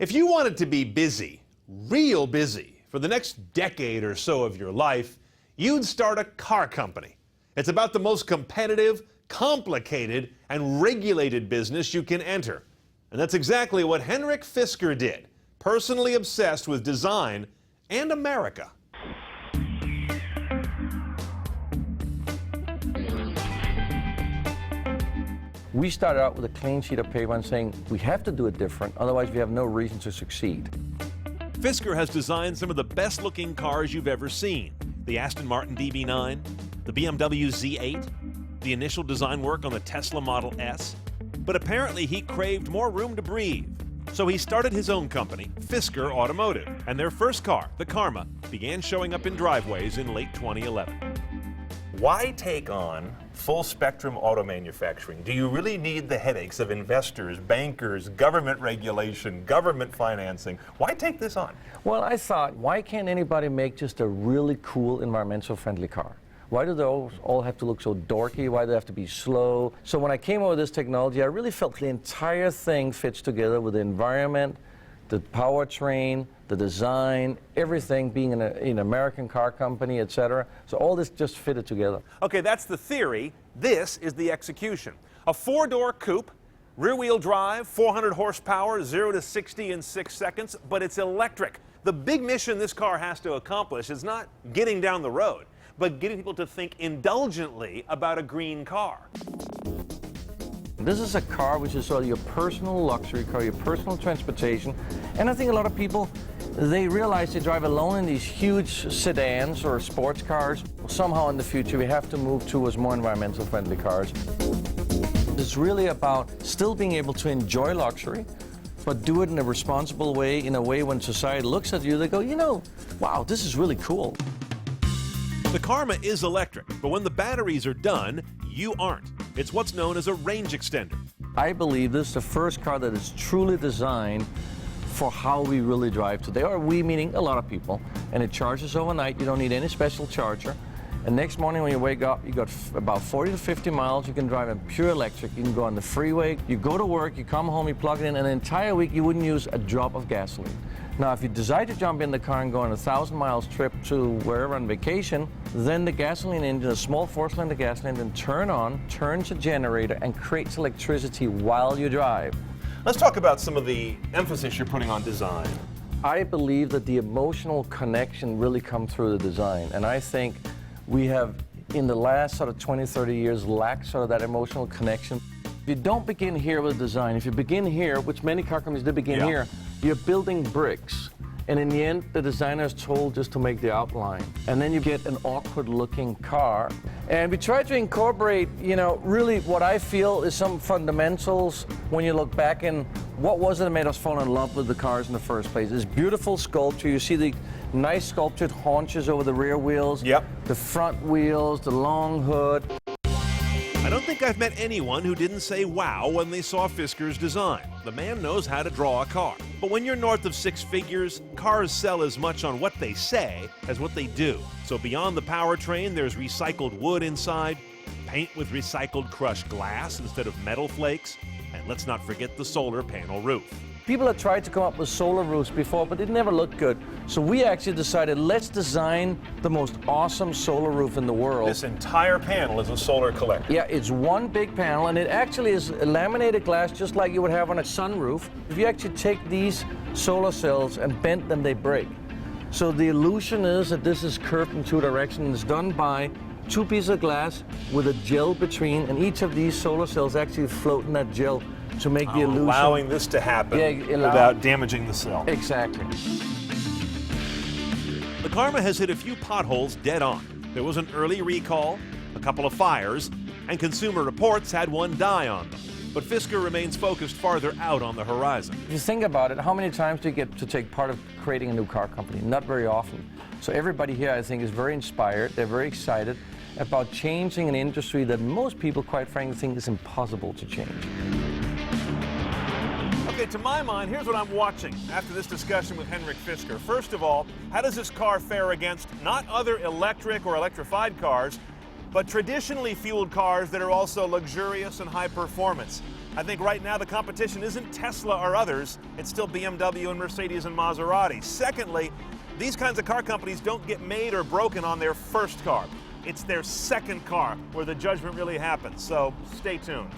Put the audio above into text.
If you wanted to be busy, real busy, for the next decade or so of your life, you'd start a car company. It's about the most competitive, complicated, and regulated business you can enter. And that's exactly what Henrik Fisker did, personally obsessed with design and America. We started out with a clean sheet of paper and saying, we have to do it different, otherwise we have no reason to succeed. Fisker has designed some of the best-looking cars you've ever seen. The Aston Martin DB9, the BMW Z8, the initial design work on the Tesla Model S. But apparently he craved more room to breathe. So he started his own company, Fisker Automotive, and their first car, the Karma, began showing up in driveways in late 2011. Why take on full-spectrum auto manufacturing? Do you really need the headaches of investors, bankers, government regulation, government financing? Why take this on? Well, I thought, why can't anybody make just a really cool, environmental friendly car? Why do they all have to look so dorky? Why do they have to be slow? So when I came up with this technology, I really felt the entire thing fits together with the environment, the powertrain, the design, everything being an American car company, etc. So all this just fitted together. Okay, that's the theory. This is the execution. A four-door coupe, rear-wheel drive, 400 horsepower, 0 to 60 in 6 seconds, but it's electric. The big mission this car has to accomplish is not getting down the road, but getting people to think indulgently about a green car. This is a car which is sort of your personal luxury car, your personal transportation. And I think a lot of people, they realize they drive alone in these huge sedans or sports cars. Somehow in the future we have to move towards more environmental friendly cars. It's really about still being able to enjoy luxury, but do it in a responsible way, in a way when society looks at you, they go, you know, wow, this is really cool. The Karma is electric, but when the batteries are done, you aren't. It's what's known as a range extender. I believe this is the first car that is truly designed for how we really drive today, or we meaning a lot of people. And it charges overnight, you don't need any special charger. And next morning when you wake up, you got about 40 to 50 miles, you can drive in pure electric. You can go on the freeway, you go to work, you come home, you plug it in, and an entire week you wouldn't use a drop of gasoline. Now, if you decide to jump in the car and go on a 1,000 miles trip to wherever on vacation, then the gasoline engine, a small 4-cylinder gasoline engine, turns a generator and creates electricity while you drive. Let's talk about some of the emphasis you're putting on design. I believe that the emotional connection really comes through the design, and I think we have, in the last sort of 20, 30 years, lacked sort of that emotional connection. If you don't begin here with design, if you begin here, which many car companies did begin here, you're building bricks. And in the end, the designer is told just to make the outline. And then you get an awkward looking car. And we try to incorporate, you know, really what I feel is some fundamentals when you look back in what was it that made us fall in love with the cars in the first place. This beautiful sculpture. You see the nice sculptured haunches over the rear wheels. The front wheels, the long hood. I don't think I've met anyone who didn't say wow when they saw Fisker's design. The man knows how to draw a car. But when you're north of 6 figures, cars sell as much on what they say as what they do. So beyond the powertrain, there's recycled wood inside, paint with recycled crushed glass instead of metal flakes, and let's not forget the solar panel roof. People have tried to come up with solar roofs before, but it never looked good. So we actually decided, let's design the most awesome solar roof in the world. This entire panel is a solar collector. Yeah, it's one big panel, and it actually is laminated glass just like you would have on a sunroof. If you actually take these solar cells and bend them, they break. So the illusion is that this is curved in 2 directions. It's done by 2 pieces of glass with a gel between, and each of these solar cells actually float in that gel to make the illusion. Allowing this to happen without damaging the cell. Exactly. The Karma has hit a few potholes dead on. There was an early recall, a couple of fires, and Consumer Reports had one die on them. But Fisker remains focused farther out on the horizon. If you think about it, how many times do you get to take part of creating a new car company? Not very often. So everybody here, I think, is very inspired. They're very excited about changing an industry that most people, quite frankly, think is impossible to change. Okay, to my mind, here's what I'm watching after this discussion with Henrik Fisker. First of all, how does this car fare against not other electric or electrified cars, but traditionally fueled cars that are also luxurious and high performance? I think right now the competition isn't Tesla or others, it's still BMW and Mercedes and Maserati. Secondly, these kinds of car companies don't get made or broken on their first car. It's their second car where the judgment really happens, so stay tuned.